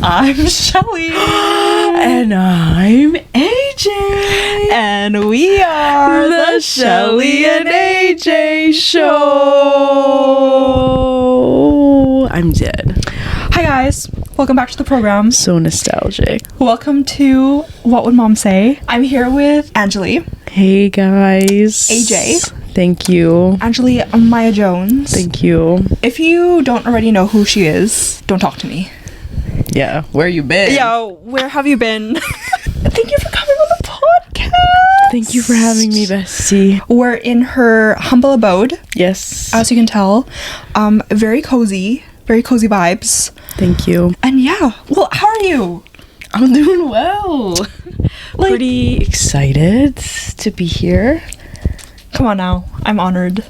I'm Shelly. And I'm AJ. And we are the Shelly and AJ Show. I'm dead. Hi guys, welcome back to the program. So nostalgic. Welcome to What Would Mom Say? I'm here with Angeli. Hey guys. AJ. Thank you. Angeli Maya Jones. Thank you. If you don't already know who she is, don't talk to me. Yeah, where you been? Yeah, where have you been? Thank you for coming on the podcast. Thank you for having me, bestie. We're in her humble abode. Yes. As you can tell. Very cozy vibes. Thank you. And yeah, well, how are you? I'm doing well. Pretty excited to be here. Come on now, I'm honored.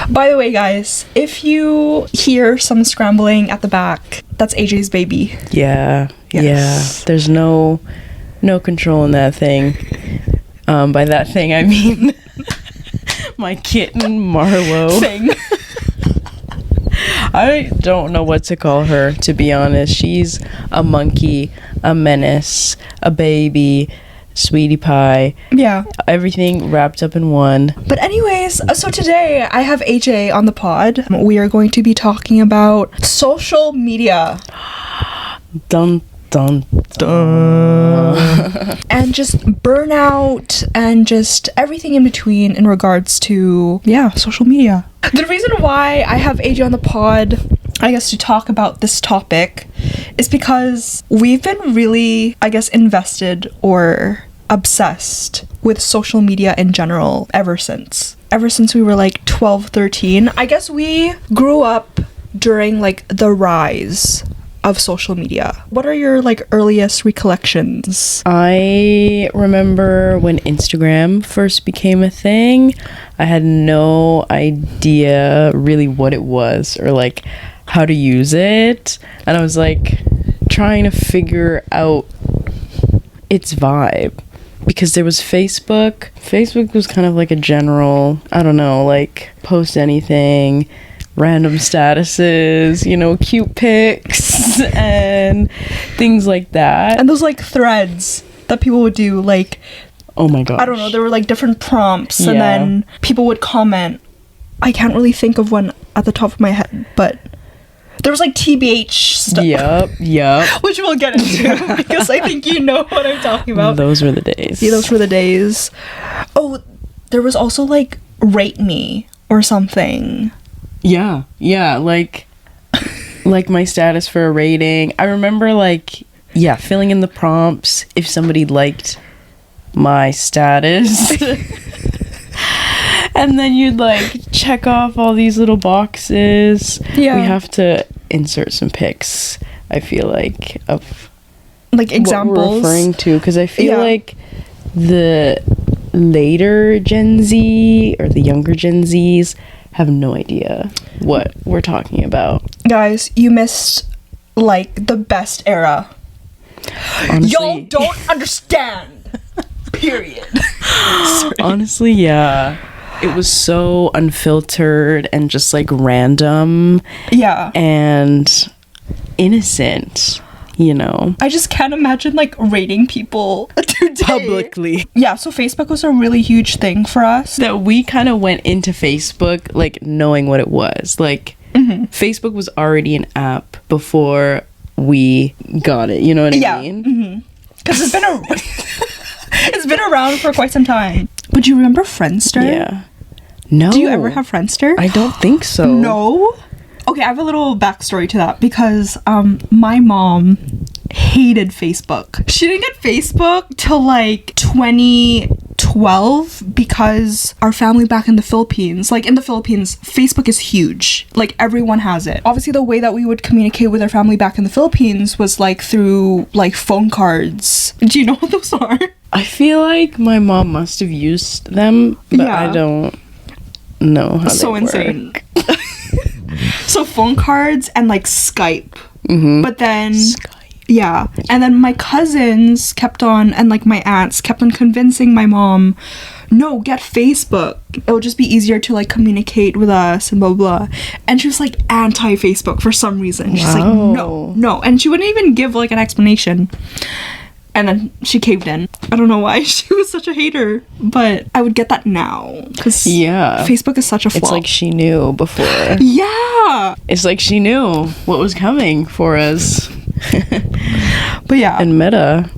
By the way, guys, if you hear some scrambling at the back, that's AJ's baby. Yeah. Yes. Yeah. There's no control in that thing. By that thing, I mean my kitten, Marlo. Thing. I don't know what to call her, to be honest. She's a monkey, a menace, a baby, sweetie pie. Yeah. Everything wrapped up in one. But anyways, so today I have AJ on the pod. We are going to be talking about social media. Dun, dun, dun. And just burnout and just everything in between in regards to, social media. The reason why I have AJ on the pod, I guess, to talk about this topic is because we've been really, invested or obsessed with social media in general ever since we were like 12, 13. I guess we grew up during like the rise of social media. What are your like earliest recollections? I remember when Instagram first became a thing. I had no idea really what it was or like how to use it, and I was like trying to figure out its vibe, because there was Facebook. Facebook was kind of like a general, I don't know, like post anything, random statuses, cute pics and things like that. And those like threads that people would do, like, oh my gosh, I don't know, there were like different prompts, and then people would comment. I can't really think of one at the top of my head, but there was like TBH stuff. Yep. Which we'll get into because I think you know what I'm talking about. Those were the days. Yeah, those were the days. Oh, there was also like Rate Me or something. Yeah, like my status for a rating. I remember filling in the prompts if somebody liked my status. And then you'd like check off all these little boxes. Yeah. We have to insert some pics, I feel like, of like examples what we're referring to, because I feel like the later Gen Z or the younger Gen Zs have no idea what we're talking about. Guys, you missed like the best era. Honestly, y'all don't understand. Period. Honestly, yeah. It was so unfiltered and just like random. Yeah. And innocent, I just can't imagine like rating people today. Publicly. Yeah, so Facebook was a really huge thing for us. That we kind of went into Facebook like knowing what it was. Like Facebook was already an app before we got it. You know what I mean? Because it's been around for quite some time. But do you remember Friendster? Yeah. No. Do you ever have Friendster? I don't think so. No? Okay, I have a little backstory to that because my mom hated Facebook. She didn't get Facebook till like 2012 because our family back in the Philippines, Facebook is huge. Like everyone has it. Obviously the way that we would communicate with our family back in the Philippines was like through like phone cards. Do you know what those are? I feel like my mom must have used them, but I don't know how they work. Insane. So phone cards and like Skype. But then and then my cousins kept on, and like my aunts kept on convincing my mom, no, get Facebook. It'll just be easier to like communicate with us and blah blah blah. And she was like anti-Facebook for some reason. She's like, no, and she wouldn't even give like an explanation. And then she caved in. I don't know why she was such a hater, but I would get that now because Facebook is such a flop. It's like she knew before. Yeah, it's like she knew what was coming for us. But yeah, and Meta.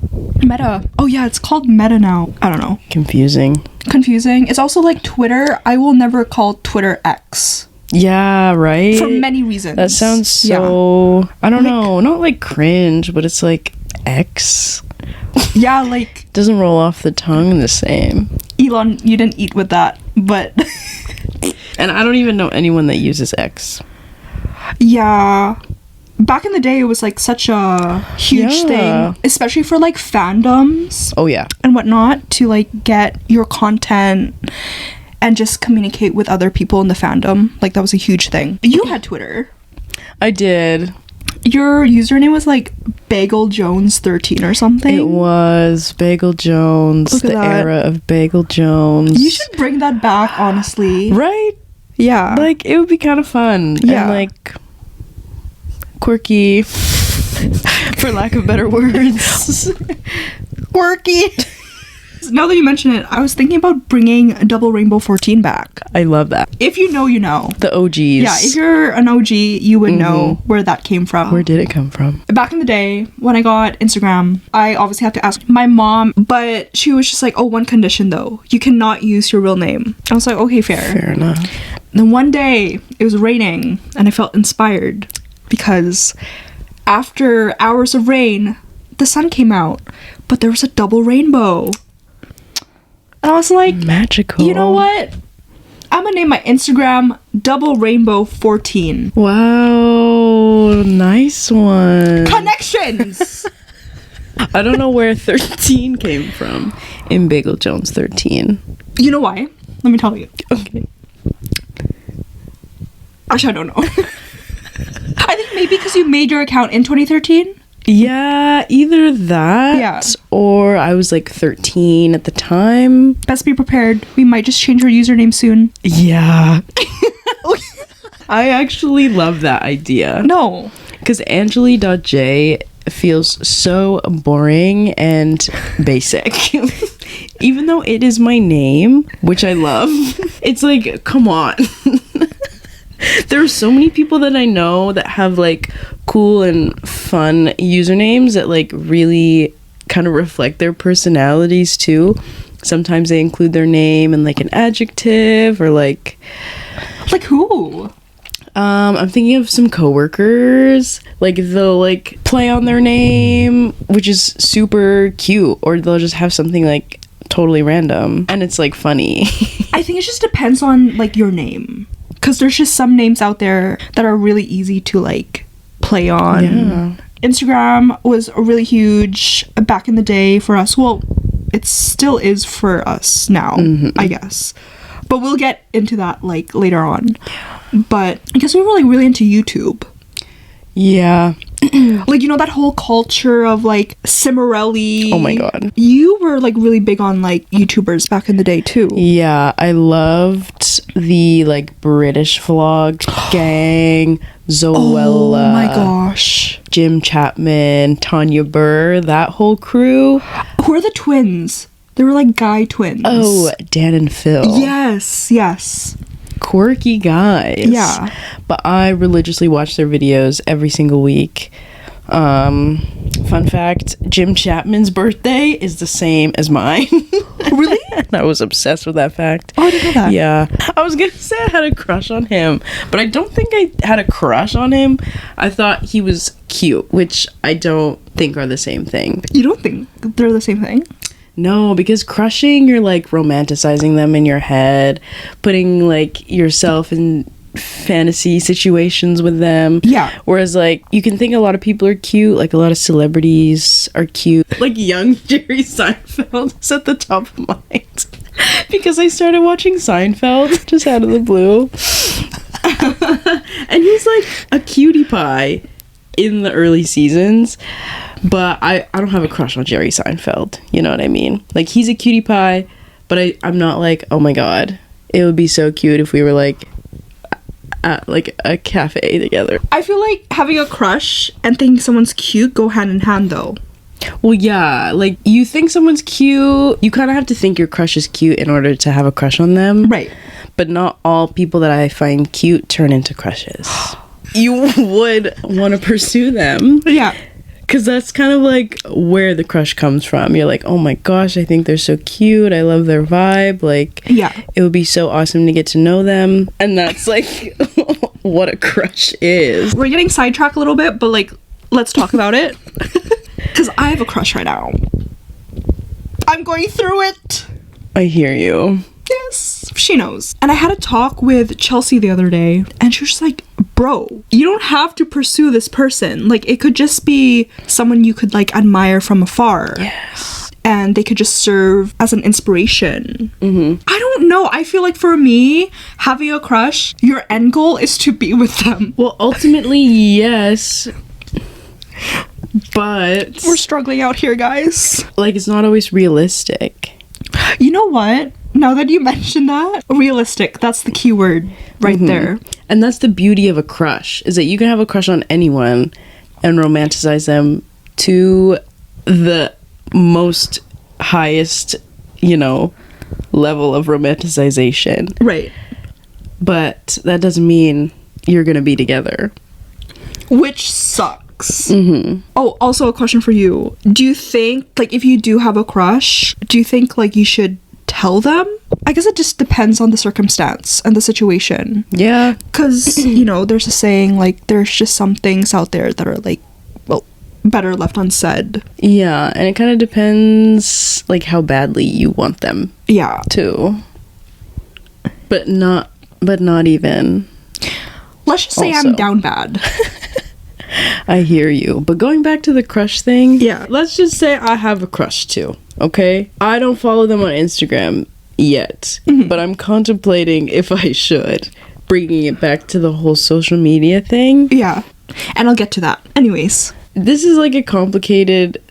Oh yeah, it's called Meta now. I don't know. Confusing. It's also like Twitter. I will never call Twitter X. Yeah, right. For many reasons. That sounds so. I don't know. Not like cringe, but it's like X. Yeah, like doesn't roll off the tongue the same. Elon, you didn't eat with that, but and I don't even know anyone that uses X. Yeah. Back in the day, it was like such a huge thing, especially for like fandoms. Oh yeah. And whatnot, to like get your content and just communicate with other people in the fandom. Like that was a huge thing. You had Twitter. I did. Your username was like Bagel Jones 13 or something. It was Bagel Jones. Look at the that. era of Bagel Jones. You should bring that back, honestly. Right? Yeah. Like it would be kind of fun. Yeah. And like quirky, for lack of better words. Quirky. Now that you mention it, I was thinking about bringing Double Rainbow 14 back. I love that. If you know, you know. The OGs. Yeah, if you're an OG, you would know where that came from. Where did it come from? Back in the day, when I got Instagram, I obviously had to ask my mom, but she was just like, oh, one condition though. You cannot use your real name. I was like, okay, fair. Fair enough. Then one day, it was raining, and I felt inspired because after hours of rain, the sun came out, but there was a double rainbow. And I was like, magical. You know what? I'm gonna name my Instagram Double Rainbow 14. Wow, nice one. Connections! I don't know where 13 came from in Bagel Jones 13. You know why? Let me tell you. Okay. Actually, I don't know. I think maybe because you made your account in 2013. Yeah, either that or I was like 13 at the time. Best be prepared. We might just change our username soon. Yeah. I actually love that idea. No. Because Angeli.j feels so boring and basic. Even though it is my name, which I love, it's like, come on. There are so many people that I know that have like cool and fun usernames that like really kind of reflect their personalities too. Sometimes they include their name and like an adjective or like who? I'm thinking of some coworkers, like they'll like play on their name, which is super cute, or they'll just have something like totally random and it's like funny. I think it just depends on like your name. Because there's just some names out there that are really easy to, like, play on. Yeah. Instagram was really huge back in the day for us. Well, it still is for us now, I guess. But we'll get into that, like, later on. But I guess we were, like, really into YouTube. Yeah. Like, you know, that whole culture of, like, Cimarelli. Oh, my God. You were, like, really big on, like, YouTubers back in the day, too. Yeah, I loved the, like, British vlog gang, Zoella. Oh, my gosh. Jim Chapman, Tanya Burr, that whole crew. Who are the twins? They were, like, guy twins. Oh, Dan and Phil. Yes. Quirky guys. Yeah. But I religiously watch their videos every single week. Fun fact, Jim Chapman's birthday is the same as mine. Really? And I was obsessed with that fact. Oh, I didn't know that. Yeah. I was gonna say I had a crush on him, but I don't think I had a crush on him. I thought he was cute, which I don't think are the same thing. You don't think they're the same thing? No, because crushing, you're like romanticizing them in your head, putting like yourself in fantasy situations with them. Yeah. Whereas like you can think a lot of people are cute, like a lot of celebrities are cute. Like young Jerry Seinfeld is at the top of mind. Because I started watching Seinfeld just out of the blue. And he's like a cutie pie in the early seasons. But I don't have a crush on Jerry Seinfeld. You know what I mean? Like, he's a cutie pie, But I'm not like, oh my god, it would be so cute if we were like at like a cafe together. I feel like having a crush and thinking someone's cute go hand in hand though. Well, yeah, like you think someone's cute, you kind of have to think your crush is cute in order to have a crush on them. Right. But not all people that I find cute turn into crushes. You would want to pursue them. Yeah. Because that's kind of like where the crush comes from. You're like, oh my gosh, I think they're so cute. I love their vibe. Like, yeah, it would be so awesome to get to know them. And that's like what a crush is. We're getting sidetracked a little bit, but like, let's talk about it. Because I have a crush right now. I'm going through it. I hear you. Yes, she knows. And I had a talk with Chelsea the other day, and she was just like, bro, you don't have to pursue this person. Like, it could just be someone you could like admire from afar. Yes. And they could just serve as an inspiration. Mm-hmm. I don't know. I feel like for me, having a crush, your end goal is to be with them. Well, ultimately, yes. But we're struggling out here, guys. Like, it's not always realistic. You know what? Now that you mention that, realistic, that's the key word right there. And that's the beauty of a crush, is that you can have a crush on anyone and romanticize them to the most highest, you know, level of romanticization. Right. But that doesn't mean you're gonna be together. Which sucks. Mm-hmm. Oh, also a question for you. Do you think, like, if you do have a crush, do you think, like, you should tell them? I guess it just depends on the circumstance and the situation. Yeah. Because, you know, there's a saying, like, there's just some things out there that are, like, well, better left unsaid. Yeah, and it kind of depends, like, how badly you want them. Yeah. Too. But not even. Let's just say also. I'm down bad. I hear you. But going back to the crush thing, yeah. Let's just say I have a crush too, okay? I don't follow them on Instagram yet, but I'm contemplating if I should, bringing it back to the whole social media thing. Yeah, and I'll get to that. Anyways. This is like a complicated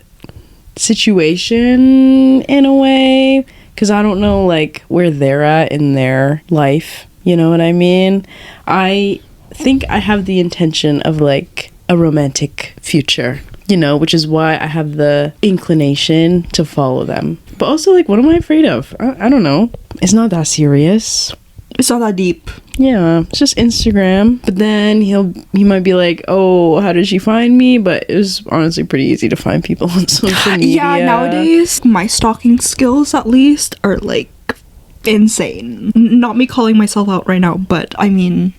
situation in a way, because I don't know like where they're at in their life, you know what I mean? I think I have the intention of like a romantic future, you know, which is why I have the inclination to follow them. But also, like, what am I afraid of? I don't know. It's not that serious. It's not that deep. Yeah, it's just Instagram. But then he might be like, oh, how did she find me? But it was honestly pretty easy to find people on social media. Yeah, nowadays, my stalking skills, at least, are, like, insane. Not me calling myself out right now, but, I mean...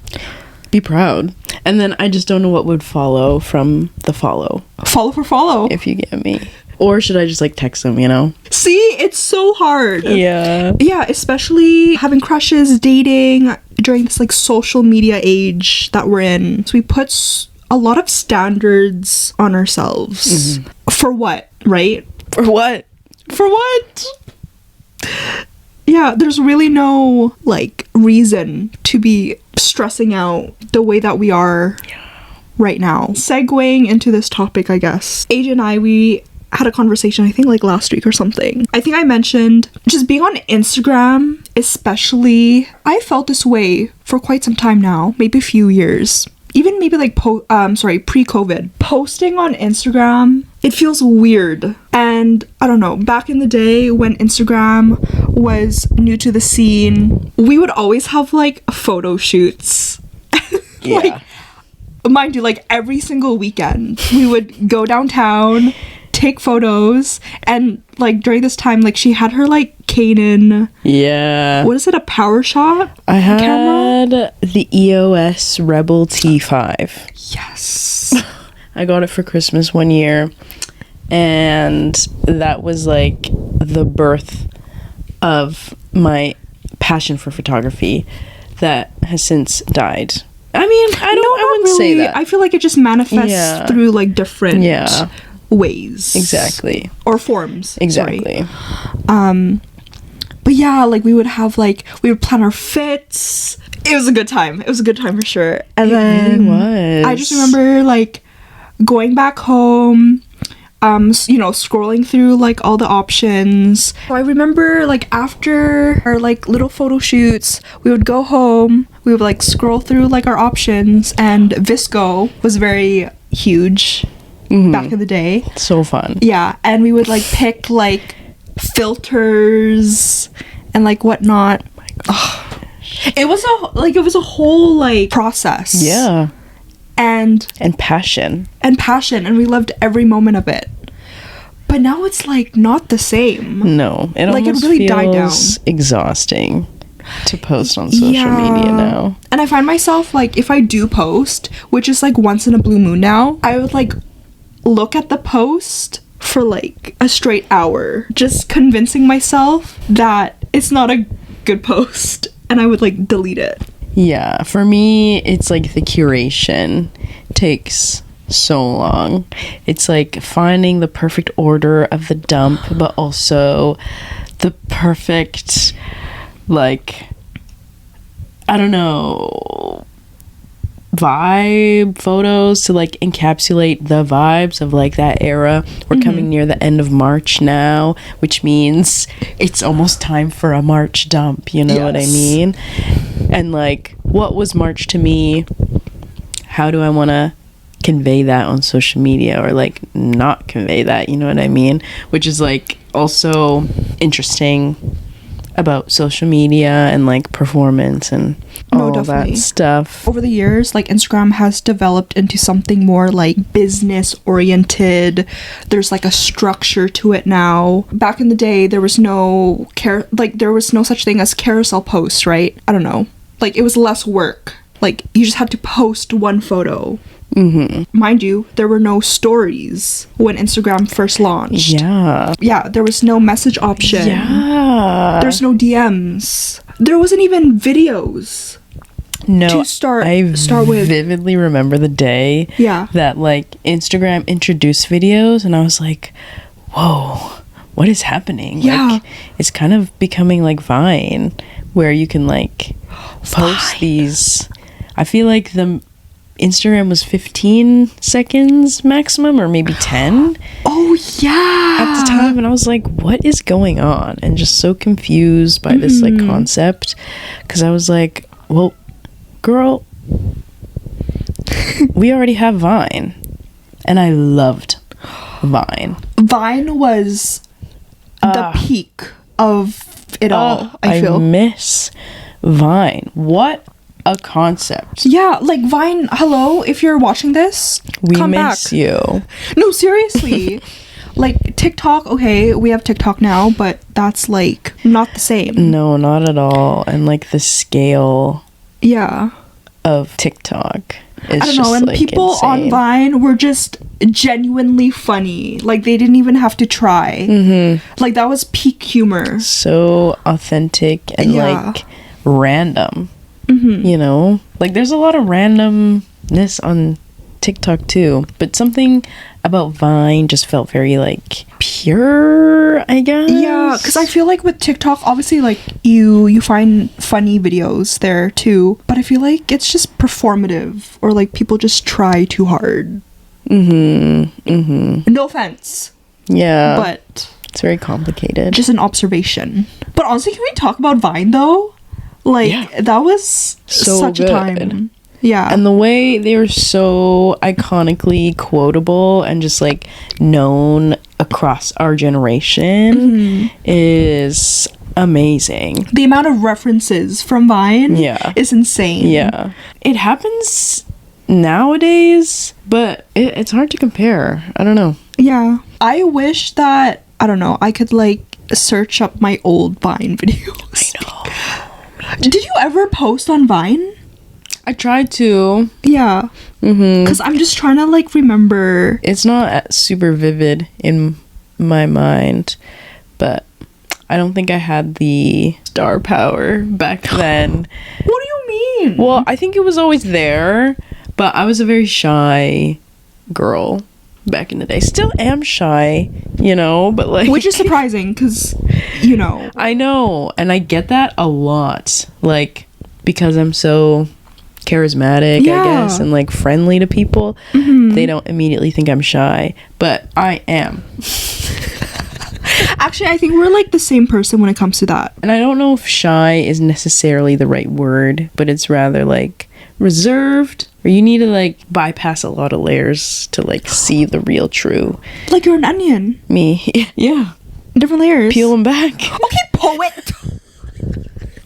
Be proud. And then I just don't know what would follow from the follow. Follow for follow. If you get me. Or should I just like text them, you know? See, it's so hard. Yeah. Yeah, especially having crushes, dating during this like social media age that we're in. So we put a lot of standards on ourselves. Mm-hmm. For what, right? For what? For what? Yeah, there's really no like reason to be stressing out the way that we are right now. Segueing into this topic, I guess. AJ and I, we had a conversation, I think like last week or something. I think I mentioned just being on Instagram, especially. I felt this way for quite some time now, maybe a few years. Even maybe like pre-COVID. Posting on Instagram, it feels weird. And I don't know, back in the day when Instagram was new to the scene, we would always have like photo shoots. Yeah. Like, mind you, like every single weekend we would go downtown, take photos, and like during this time, like she had her like Canon. Yeah. What is it? A power shot? I had the EOS Rebel T5. Yes. I got it for Christmas one year, and that was like the birth of my passion for photography that has since died. I mean, I wouldn't say that. I feel like it just manifests through like different ways. Exactly. Or forms. Exactly. Sorry. But yeah, like we would plan our fits. It was a good time. It was a good time for sure. And it then really was. I just remember like going back home scrolling through like all the options. So I remember like after our like little photo shoots, we would go home, we would like scroll through like our options, and Visco was very huge back in the day. So fun. Yeah, and we would like pick like filters and like whatnot. Oh my gosh. It was a whole like process. Yeah. And passion, and we loved every moment of it. But now it's like not the same. No, it like almost it really feels died down. Exhausting to post on social media now. And I find myself like, if I do post, which is like once in a blue moon now, I would like look at the post for like a straight hour, just convincing myself that it's not a good post, and I would like delete it. Yeah, for me, it's like the curation takes so long. It's like finding the perfect order of the dump, but also the perfect, like, I don't know, vibe photos to like encapsulate the vibes of like that era. We're coming near the end of March now, which means it's almost time for a March dump, you know what I mean? And like, what was March to me? How do I want to convey that on social media, or like not convey that, you know what I mean? Which is like also interesting about social media and like performance and all that stuff. Over the years, like Instagram has developed into something more like business oriented. There's like a structure to it now. Back in the day, there was no such thing as carousel posts, right? I don't know. Like it was less work. Like you just had to post one photo. Mind you, there were no stories when Instagram first launched. Yeah, there was no message option. There's no DMs. There wasn't even videos. No, to start with. Vividly remember the day that like Instagram introduced videos, and I was like, whoa, what is happening? Like, it's kind of becoming like Vine, where you can like post these. I feel like the Instagram was 15 seconds maximum, or maybe 10. Oh yeah, at the time, and I was like, what is going on? And just so confused by this like concept, because I was like, well, girl, we already have Vine. And I loved Vine. Vine was the peak of it all. I feel miss Vine. What a concept. Yeah, like Vine, hello, if you're watching this, come miss back. You. No, seriously. Like TikTok, okay, we have TikTok now, but that's like not the same. No, not at all. And like the scale of TikTok is, I don't know, and like, people insane. on Vine were just genuinely funny. Like they didn't even have to try. Like that was peak humor. So authentic and like random. You know, like there's a lot of randomness on TikTok too, but something about Vine just felt very like pure, I guess. Yeah, because I feel like with TikTok, obviously like you find funny videos there too, but I feel like it's just performative, or like people just try too hard. No offense. Yeah, but it's very complicated. Just an observation. But honestly, can we talk about Vine though? Like that was such a time. Yeah. And the way they were so iconically quotable and just like known across our generation is amazing. The amount of references from Vine is insane. Yeah. It happens nowadays, but it's hard to compare. I don't know. Yeah. I wish that, I don't know, I could like search up my old Vine videos. I know. Did you ever post on Vine? I tried to. Yeah. Because I'm just trying to like remember. It's not super vivid in my mind, but I don't think I had the star power back then. What do you mean? Well, I think it was always there, but I was a very shy girl back in the day. Still am shy, you know, but like, which is surprising because, you know, I know, and I get that a lot, like, because I'm so charismatic, I guess, and like friendly to people, they don't immediately think I'm shy, but I am. Actually, I think we're like the same person when it comes to that. And I don't know if shy is necessarily the right word, but it's rather like reserved, or you need to like bypass a lot of layers to like see the real true. Like you're an onion. Me. Yeah. Different layers. Peel them back. Okay, poet.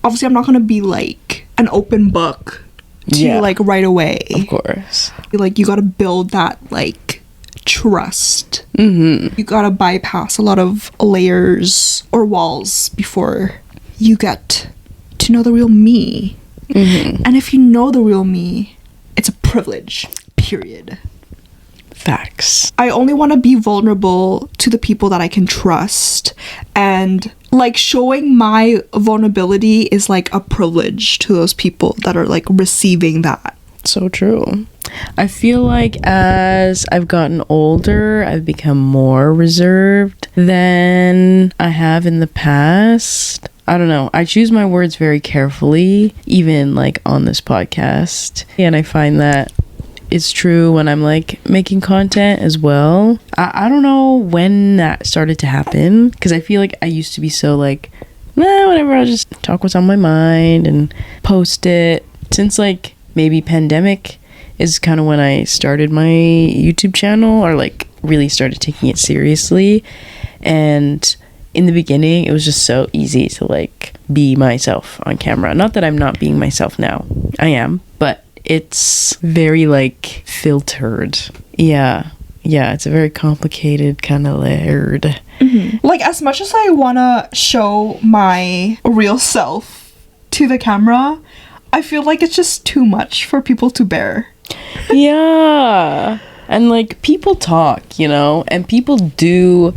Obviously, I'm not gonna be like an open book to like right away. Of course. Like you gotta build that like trust. You gotta bypass a lot of layers or walls before you get to know the real me. And if you know the real me, it's a privilege, period. Facts. I only want to be vulnerable to the people that I can trust, and like showing my vulnerability is like a privilege to those people that are like receiving that. So true. I feel like as I've gotten older, I've become more reserved than I have in the past. I don't know. I choose my words very carefully, even like on this podcast. And I find that it's true when I'm like making content as well. I don't know when that started to happen, because I feel like I used to be so like, nah, whatever, I'll just talk what's on my mind and post it. Since like maybe pandemic is kind of when I started my YouTube channel, or like really started taking it seriously. And in the beginning, it was just so easy to like be myself on camera. Not that I'm not being myself now. I am, but it's very like filtered. Yeah, it's a very complicated kind of layered. Like as much as I want to show my real self to the camera, I feel like it's just too much for people to bear. Yeah. And like people talk, you know, and people do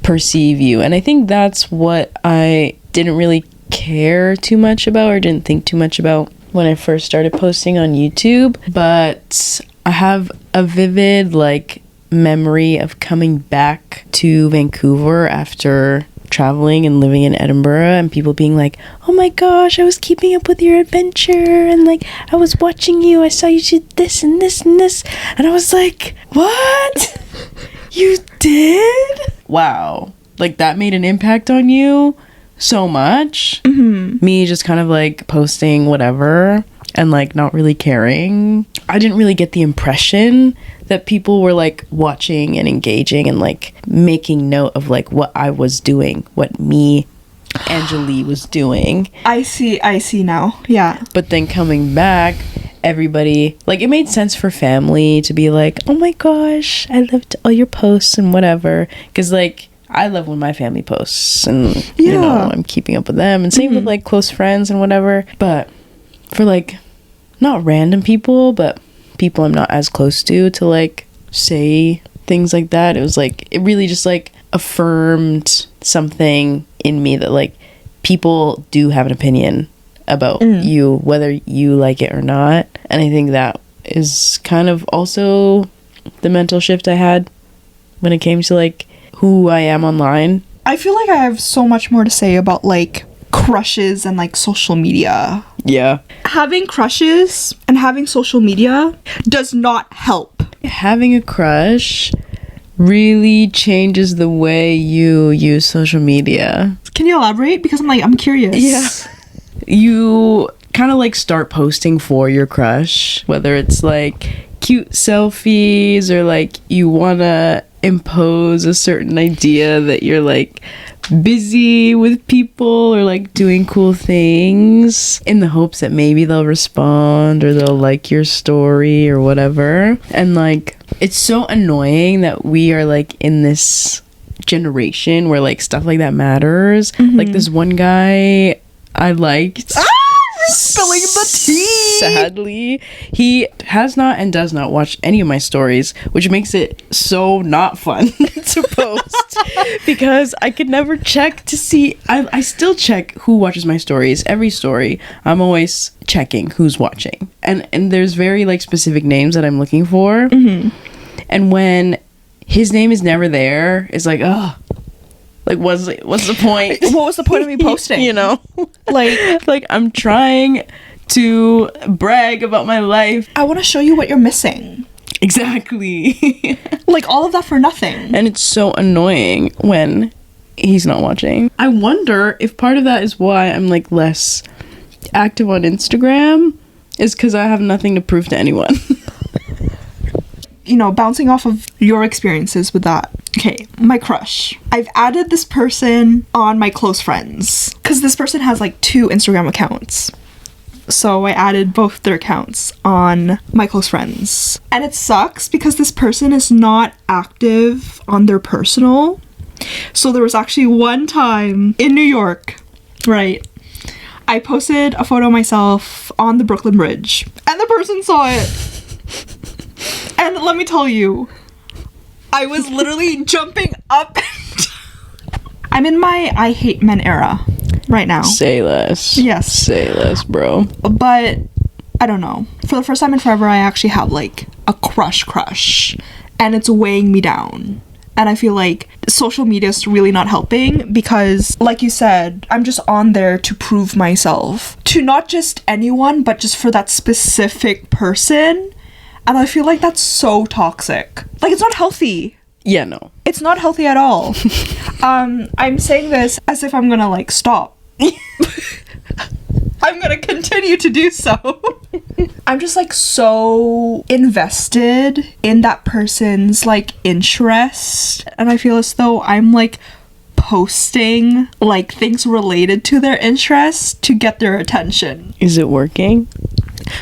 perceive you. And I think that's what I didn't really care too much about, or didn't think too much about when I first started posting on YouTube. But I have a vivid like memory of coming back to Vancouver after traveling and living in Edinburgh, and people being like, oh my gosh, I was keeping up with your adventure, and like I was watching you, I saw you did this and this and this, and I was like, what? You did? Wow. Like that made an impact on you so much. Me just kind of like posting whatever and like not really caring. I didn't really get the impression that people were like watching and engaging and like making note of like what I was doing, what me, Angelique, was doing. I see now. Yeah. But then coming back, everybody, like, it made sense for family to be like, oh my gosh, I loved all your posts and whatever, because like I love when my family posts, and you know, I'm keeping up with them, and same with like close friends and whatever. But for like not random people, but people I'm not as close to like say things like that, it was like, it really just like affirmed something in me that like people do have an opinion about you, whether you like it or not. And I think that is kind of also the mental shift I had when it came to like who I am online. I feel like I have so much more to say about like crushes and like social media. Yeah. Having crushes and having social media does not help. Having a crush really changes the way you use social media. Can you elaborate? Because I'm curious. Yeah. You kind of like start posting for your crush, whether it's like cute selfies or like you want to impose a certain idea that you're like busy with people or like doing cool things in the hopes that maybe they'll respond or they'll like your story or whatever. And like it's so annoying that we are like in this generation where like stuff like that matters. Like this one guy I liked, spilling the tea. Sadly, he has not and does not watch any of my stories, which makes it so not fun to post because I could never check to see. I still check who watches my stories. Every story, I'm always checking who's watching, and there's very like specific names that I'm looking for. And when his name is never there, it's like, oh, like what's the point? What was the point of me posting? You know, like I'm trying to brag about my life. I want to show you what you're missing. Exactly. Like, all of that for nothing. And it's so annoying when he's not watching. I wonder if part of that is why I'm like less active on Instagram, is because I have nothing to prove to anyone. You know, bouncing off of your experiences with that. Okay, my crush. I've added this person on my close friends because this person has like 2 Instagram accounts. So I added both their accounts on my close friends. And it sucks because this person is not active on their personal. So there was actually one time in New York, right? I posted a photo of myself on the Brooklyn Bridge and the person saw it. And let me tell you, I was literally jumping up and down. I'm in my I hate men era right now. Say less. Yes. Say less, bro. But I don't know. For the first time in forever, I actually have like a crush. And it's weighing me down. And I feel like social media is really not helping because, like you said, I'm just on there to prove myself. To not just anyone, but just for that specific person. And I feel like that's so toxic. Like, it's not healthy. Yeah, no. It's not healthy at all. I'm saying this as if I'm gonna, like, stop. I'm gonna continue to do so. I'm just, like, so invested in that person's, like, interest. And I feel as though I'm, like, posting, like, things related to their interest to get their attention. Is it working?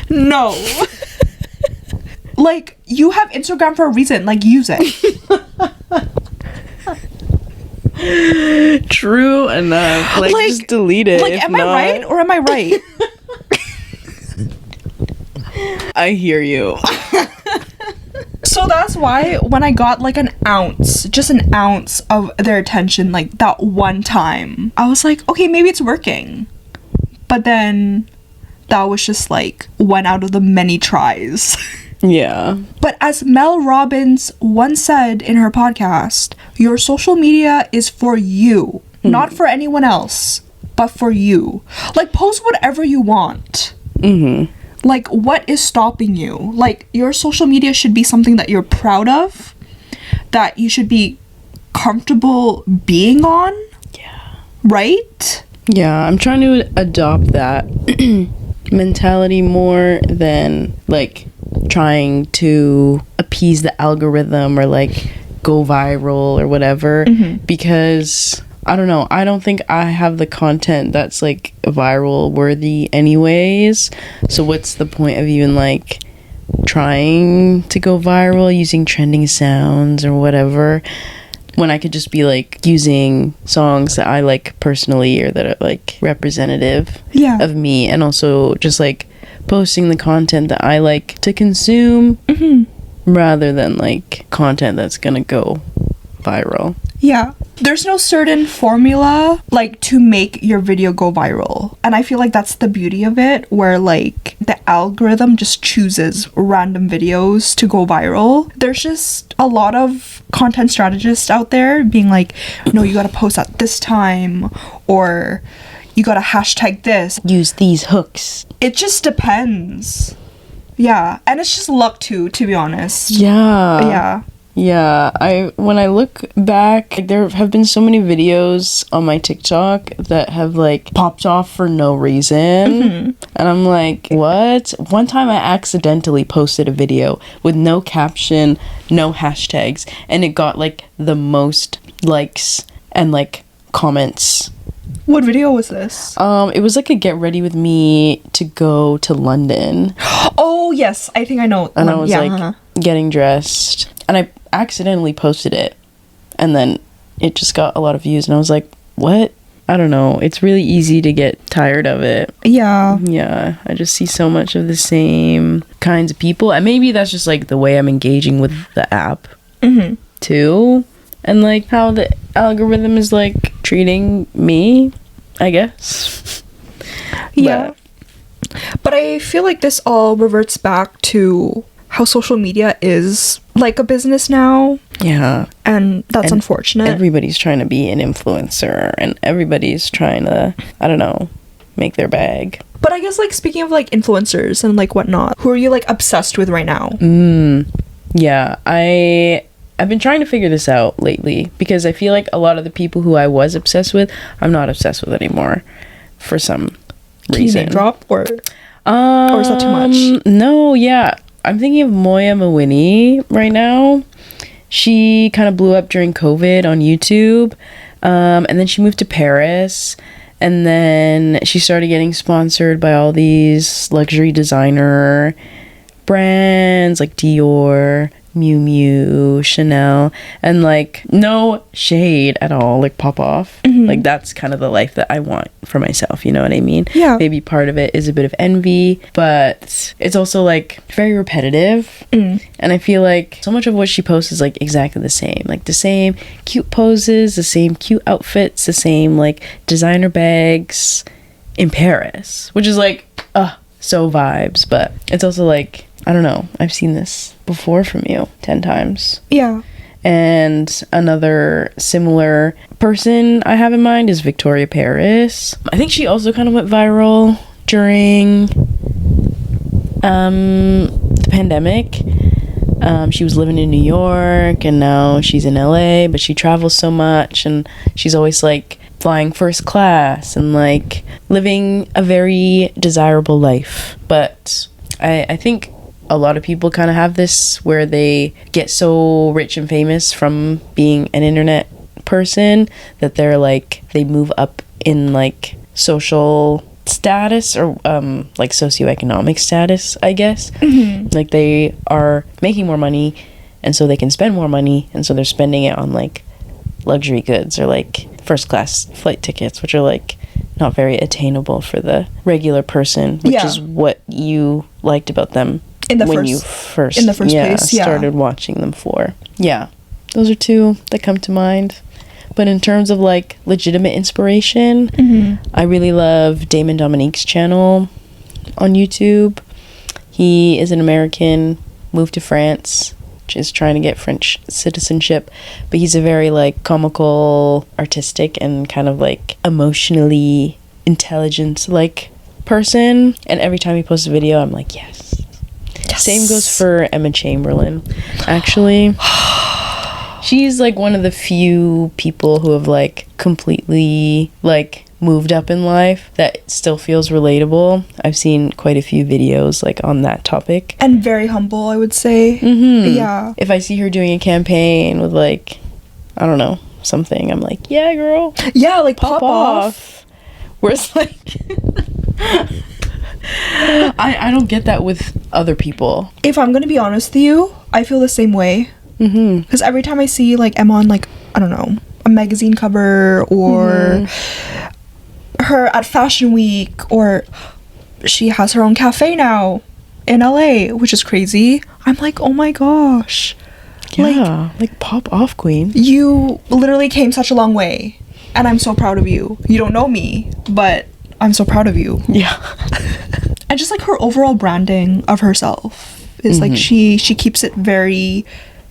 No. Like, you have Instagram for a reason. Like, use it. True enough. Like, just delete it. Like, am I right or am I right? I hear you. So that's why when I got like just an ounce of their attention, like that one time, I was like, okay, maybe it's working. But then that was just like one out of the many tries. Yeah. But as Mel Robbins once said in her podcast, your social media is for you, not for anyone else, but for you. Like, post whatever you want. Mm-hmm. Like, what is stopping you? Like, your social media should be something that you're proud of, that you should be comfortable being on. Yeah. Right? Yeah, I'm trying to adopt that mentality more than, like, trying to appease the algorithm or, like, go viral or whatever. Mm-hmm. Because, I don't know, I don't think I have the content that's, like, viral worthy anyways. So what's the point of even, like, trying to go viral using trending sounds or whatever, when I could just be, like, using songs that I like personally or that are, like, representative of me, and also just, like, posting the content that I like to consume, rather than, like, content that's gonna go viral. Yeah. There's no certain formula, like, to make your video go viral. And I feel like that's the beauty of it, where, like, the algorithm just chooses random videos to go viral. There's just a lot of content strategists out there being like, no, you gotta post at this time, or you gotta hashtag this. Use these hooks. It just depends. Yeah. And it's just luck too, to be honest. Yeah. Yeah. Yeah, when I look back, like, there have been so many videos on my TikTok that have, like, popped off for no reason. And I'm like, what? One time I accidentally posted a video with no caption, no hashtags, and it got, like, the most likes and, like, comments. What video was this? It was like a get ready with me to go to London. Oh, yes, I think I know. And I was getting dressed, and I accidentally posted it, and then it just got a lot of views, and I was like, what? I don't know, it's really easy to get tired of it. Yeah, I just see so much of the same kinds of people, and maybe that's just, like, the way I'm engaging with the app too, and, like, how the algorithm is, like, treating me, I guess. Yeah. But I feel like this all reverts back to how social media is like a business now. Yeah. And that's unfortunate. Everybody's trying to be an influencer, and everybody's trying to, I don't know, make their bag. But I guess, like, speaking of, like, influencers and, like, whatnot, who are you, like, obsessed with right now? Yeah, I've been trying to figure this out lately because I feel like a lot of the people who I was obsessed with, I'm not obsessed with anymore for some reason. Can you name drop or is that too much? No, yeah. I'm thinking of Moya Mawini right now. She kind of blew up during COVID on YouTube. And then she moved to Paris. And then she started getting sponsored by all these luxury designer brands like Dior, Miu Miu, Chanel, and like no shade at all, like pop off. Like that's kind of the life that I want for myself, you know what I mean? Yeah. Maybe part of it is a bit of envy, but it's also like very repetitive. And I feel like so much of what she posts is like exactly the same. Like the same cute poses, the same cute outfits, the same like designer bags in Paris, which is like so vibes, but it's also like I don't know. I've seen this before from you 10 times. Yeah. And another similar person I have in mind is Victoria Paris. I think she also kind of went viral during the pandemic. She was living in New York and now she's in LA, but she travels so much and she's always like flying first class and like living a very desirable life. But I think a lot of people kind of have this where they get so rich and famous from being an internet person that they're like they move up in like social status or like socioeconomic status, I guess. Like they are making more money and so they can spend more money and so they're spending it on like luxury goods or like first class flight tickets, which are like not very attainable for the regular person, which is what you liked about them in the first place started watching them for. Yeah, those are two that come to mind. But in terms of like legitimate inspiration, I really love Damon Dominique's channel on YouTube. He is an American, moved to France, is trying to get French citizenship, but he's a very like comical, artistic, and kind of like emotionally intelligent like person. And every time he posts a video, I'm like, yes. Same goes for Emma Chamberlain, actually. She's like one of the few people who have like completely like moved up in life that still feels relatable. I've seen quite a few videos like on that topic. And very humble, I would say. Yeah. If I see her doing a campaign with like, I don't know, something, I'm like, yeah, girl. Yeah, like pop off. Whereas like... I don't get that with other people. If I'm gonna be honest with you, I feel the same way. Because every time I see like Emma on like, I don't know, a magazine cover or her at Fashion Week, or she has her own cafe now in LA, which is crazy. I'm like, oh my gosh. Yeah, like pop off, queen. You literally came such a long way and I'm so proud of you. You don't know me, but I'm so proud of you. Yeah. And just like her overall branding of herself is like she keeps it very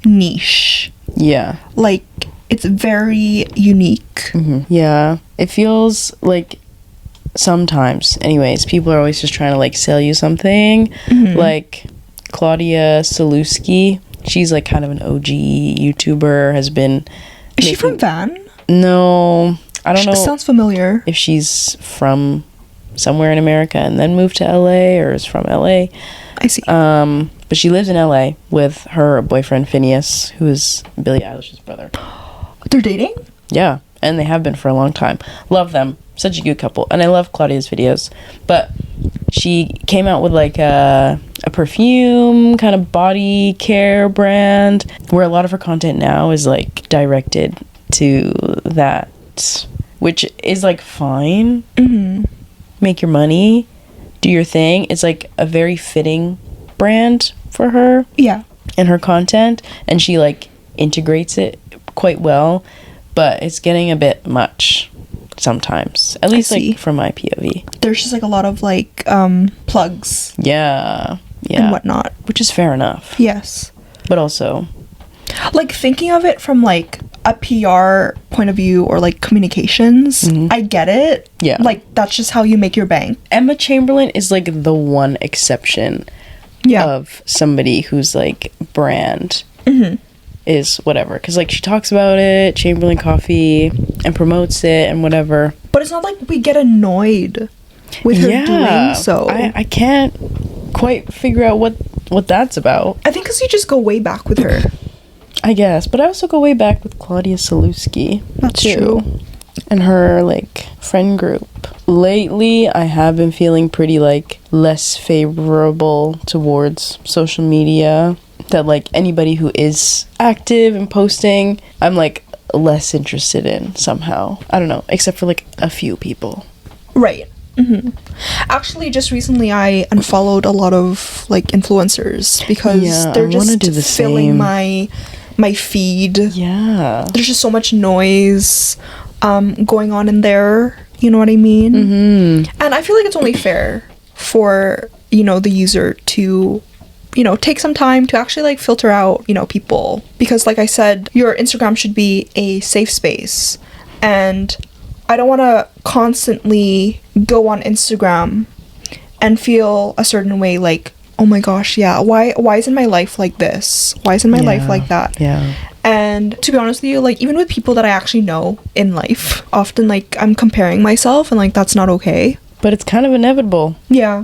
niche. Yeah. Like it's very unique. Yeah. It feels like sometimes, anyways, people are always just trying to like sell you something. Like Claudia Saluski, she's like kind of an OG YouTuber, has been... Is she from Van? No, I don't know. Sounds familiar. If she's from somewhere in America and then moved to LA or is from LA. I see. But she lives in LA with her boyfriend Phineas, who is Billie Eilish's brother. They're dating? Yeah, and they have been for a long time. Love them. Such a good couple. And I love Claudia's videos. But she came out with like a perfume kind of body care brand where a lot of her content now is like directed to that, which is like fine. Make your money, do your thing. It's like a very fitting brand for her. Yeah. And her content, and she like integrates it quite well, but it's getting a bit much sometimes, at least like from my POV. There's just like a lot of like plugs and whatnot, which is fair enough. Yes. But also like thinking of it from like a PR point of view or like communications, I get it. Yeah. Like that's just how you make your bank. Emma Chamberlain is like the one exception of somebody who's like brand is whatever. Because like she talks about it, Chamberlain Coffee, and promotes it and whatever. But it's not like we get annoyed with her doing so. I can't quite figure out what that's about. I think because you just go way back with her. I guess, but I also go way back with Claudia Salewski. That's true. And her, like, friend group. Lately, I have been feeling pretty, like, less favorable towards social media. That, like, anybody who is active and posting, I'm, like, less interested in somehow. I don't know, except for, like, a few people. Right. Actually, just recently I unfollowed a lot of, like, influencers because they're just filling my feed. Yeah. There's just so much noise going on in there. You know what I mean? And I feel like it's only fair for, you know, the user to, you know, take some time to actually like filter out, you know, people. Because like I said, your Instagram should be a safe space. And I don't want to constantly go on Instagram and feel a certain way like, oh my gosh, yeah, why isn't my life like this? Why isn't my life like that? Yeah. And to be honest with you, like, even with people that I actually know in life, often, like, I'm comparing myself, and, like, that's not okay. But it's kind of inevitable. Yeah.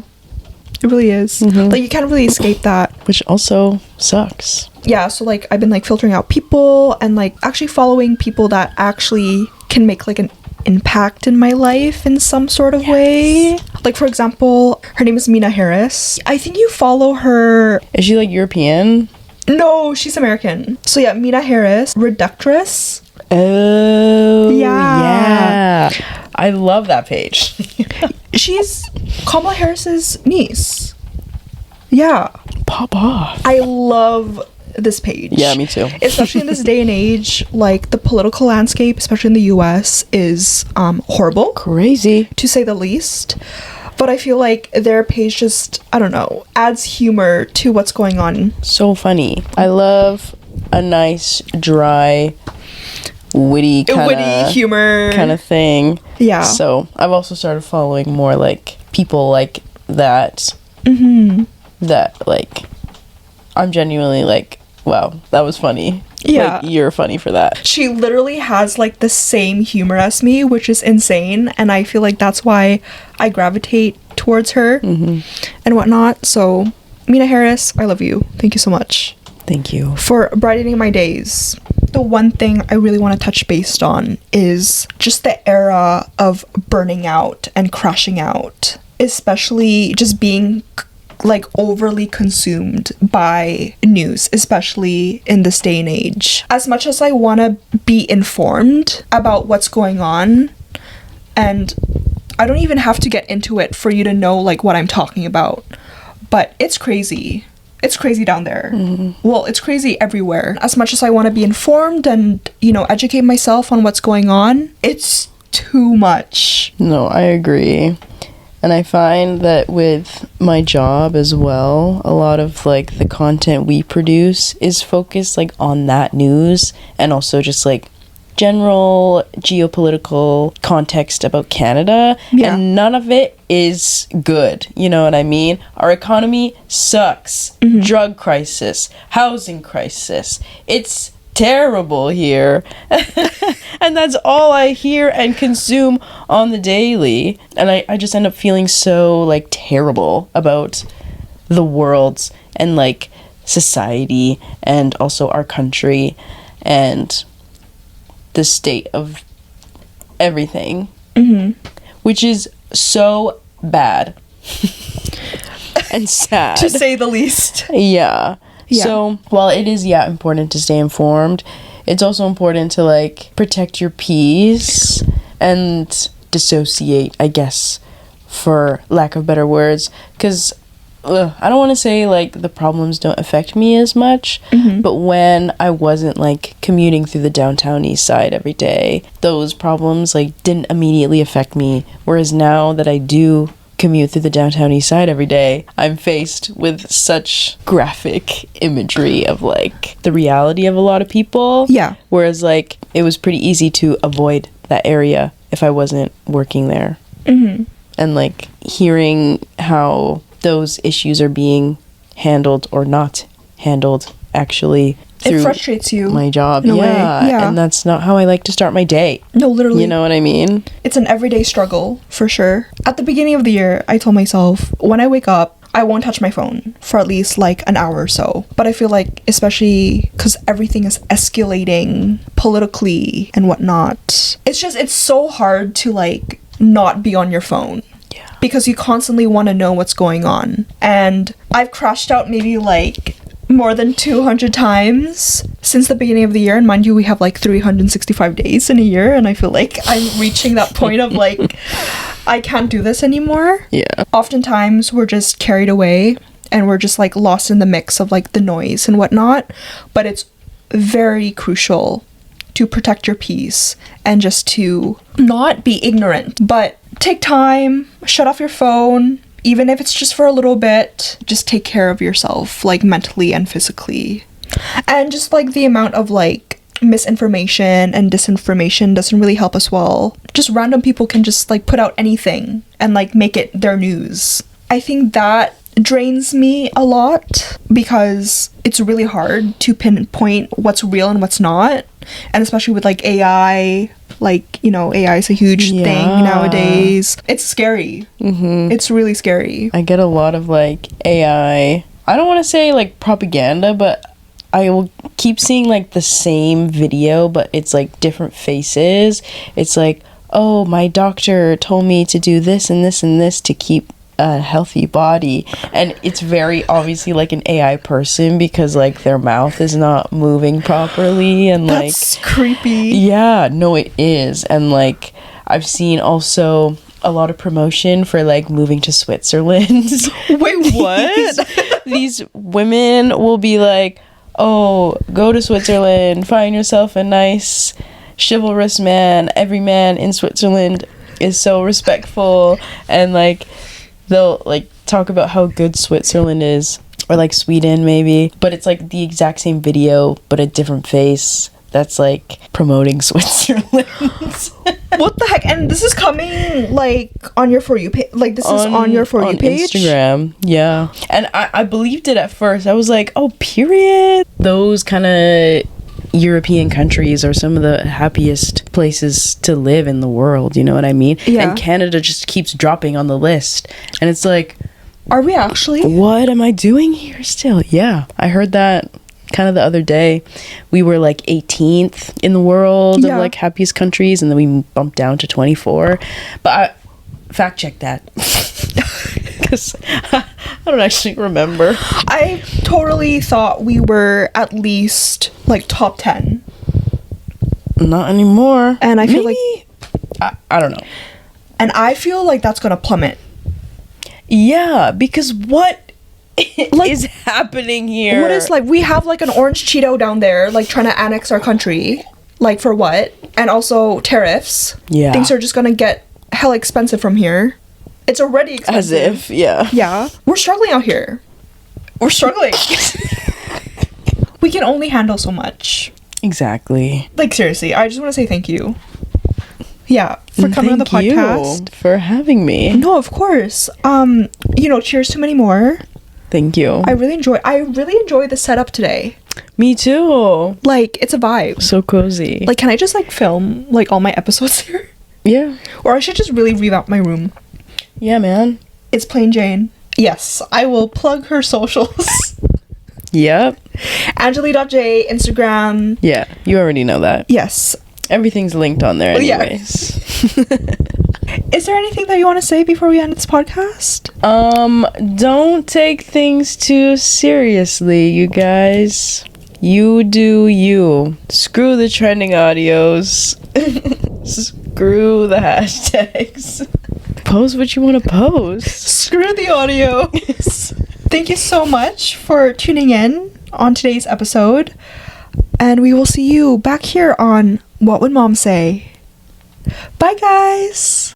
It really is. Like, you can't really escape that. Which also sucks. Yeah, so, like, I've been, like, filtering out people and, like, actually following people that actually can make, like, an impact in my life in some sort of way. Like, for example, her name is Mina Harris. I think you follow her. Is she, like, European? No, she's American. So yeah, Mina Harris, Reductress. Oh, yeah. I love that page. She's Kamala Harris's niece. Yeah. Pop off. I love this page. Yeah, me too. Especially in this day and age, like the political landscape, especially in the US, is horrible. Crazy. To say the least. But I feel like their page just, I don't know, adds humor to what's going on. So funny. I love a nice, dry, witty humor kind of thing. Yeah. So I've also started following more like people like that. That like I'm genuinely like, wow, that was funny. Yeah. Like, you're funny for that. She literally has, like, the same humor as me, which is insane. And I feel like that's why I gravitate towards her and whatnot. So, Mina Harris, I love you. Thank you so much. Thank you. For brightening my days. The one thing I really want to touch base on is just the era of burning out and crashing out. Especially just being like overly consumed by news, especially in this day and age. As much as I want to be informed about what's going on, and I don't even have to get into it for you to know like what I'm talking about, but it's crazy. It's crazy down there. Well, it's crazy everywhere. As much as I want to be informed and, you know, educate myself on what's going on, it's too much. No, I agree. And I find that with my job as well, a lot of like the content we produce is focused like on that news and also just like general geopolitical context about Canada. Yeah. And none of it is good. You know what I mean? Our economy sucks. Drug crisis, housing crisis. It's terrible here. And that's all I hear and consume on the daily. And I just end up feeling so like terrible about the world and like society and also our country and the state of everything, which is so bad and sad, to say the least. Yeah. So while it is important to stay informed, it's also important to like protect your peace and dissociate, I guess, for lack of better words, because I don't want to say like the problems don't affect me as much, but when I wasn't like commuting through the downtown east side every day, those problems like didn't immediately affect me, whereas now that I do commute through the downtown east side every day, I'm faced with such graphic imagery of like the reality of a lot of people. Yeah. Whereas like it was pretty easy to avoid that area if I wasn't working there. Mm-hmm. And like hearing how those issues are being handled or not handled actually through it frustrates you my job. in a way. Yeah. And that's not how I like to start my day. No, literally. You know what I mean? It's an everyday struggle, for sure. At the beginning of the year, I told myself, when I wake up, I won't touch my phone for at least like an hour or so. But I feel like, especially because everything is escalating politically and whatnot, it's so hard to like not be on your phone. Yeah. Because you constantly want to know what's going on. And I've crashed out maybe like more than 200 times since the beginning of the year. And mind you, we have like 365 days in a year. And I feel like I'm reaching that point of like, I can't do this anymore. Yeah. Oftentimes we're just carried away and we're just like lost in the mix of like the noise and whatnot. But it's very crucial to protect your peace and just to not be ignorant, but take time, shut off your phone, even if it's just for a little bit. Just take care of yourself, like mentally and physically. And just like the amount of like misinformation and disinformation doesn't really help us well. Just random people can just like put out anything and like make it their news. I think that drains me a lot because it's really hard to pinpoint what's real and what's not. And especially with like AI, like, you know, AI is a huge thing nowadays. It's scary. Mm-hmm. It's really scary. I get a lot of like AI, I don't want to say like propaganda, but I will keep seeing like the same video, but it's like different faces. It's like, oh, my doctor told me to do this and this and this to keep a healthy body. And it's very obviously like an AI person because like their mouth is not moving properly. And That's like creepy. Yeah, no, it is. And like I've seen also a lot of promotion for like moving to Switzerland. Wait, what? These women will be like, oh, go to Switzerland, find yourself a nice chivalrous man. Every man in Switzerland is so respectful. And like they'll like talk about how good Switzerland is, or like Sweden maybe, but it's like the exact same video but a different face that's like promoting Switzerland. What the heck? And this is coming like on your For You page? Like this is on your For You page? Instagram, yeah. And I believed it at first. I was like, oh, period. Those kind of European countries are some of the happiest places to live in the world, you know what I mean? Yeah. And Canada just keeps dropping on the list. And it's like, are we actually? What am I doing here still? Yeah. I heard that kind of the other day. We were like 18th in the world of like happiest countries, and then we bumped down to 24. But I fact check that. Because I don't actually remember. I totally thought we were at least like top 10. Not anymore. And I feel maybe, I don't know. And I feel like that's gonna plummet. Yeah, because what like, is happening here? What is like, we have like an orange Cheeto down there like trying to annex our country. Like for what? And also tariffs. Yeah. Things are just gonna get hella expensive from here. It's already expensive. As if, yeah. Yeah. We're struggling out here. We're struggling. We can only handle so much. Exactly. Like seriously, I just want to say thank you. Yeah, for coming on the podcast. Thank you for having me. No, of course. You know, cheers to many more. Thank you. I really enjoy the setup today. Me too. Like, it's a vibe. So cozy. Like, can I just like film like all my episodes here? Yeah. Or I should just really revamp my room. Yeah, man. It's plain Jane. Yes, I will plug her socials. Yep. Angeli.j, Instagram. Yeah, you already know that. Yes. Everything's linked on there anyways. Is there anything that you want to say before we end this podcast? Don't take things too seriously, you guys. You do you. Screw the trending audios. Screw the hashtags. Post what you want to post. Screw the audio. Thank you so much for tuning in on today's episode. And we will see you back here on What Would Mom Say? Bye, guys.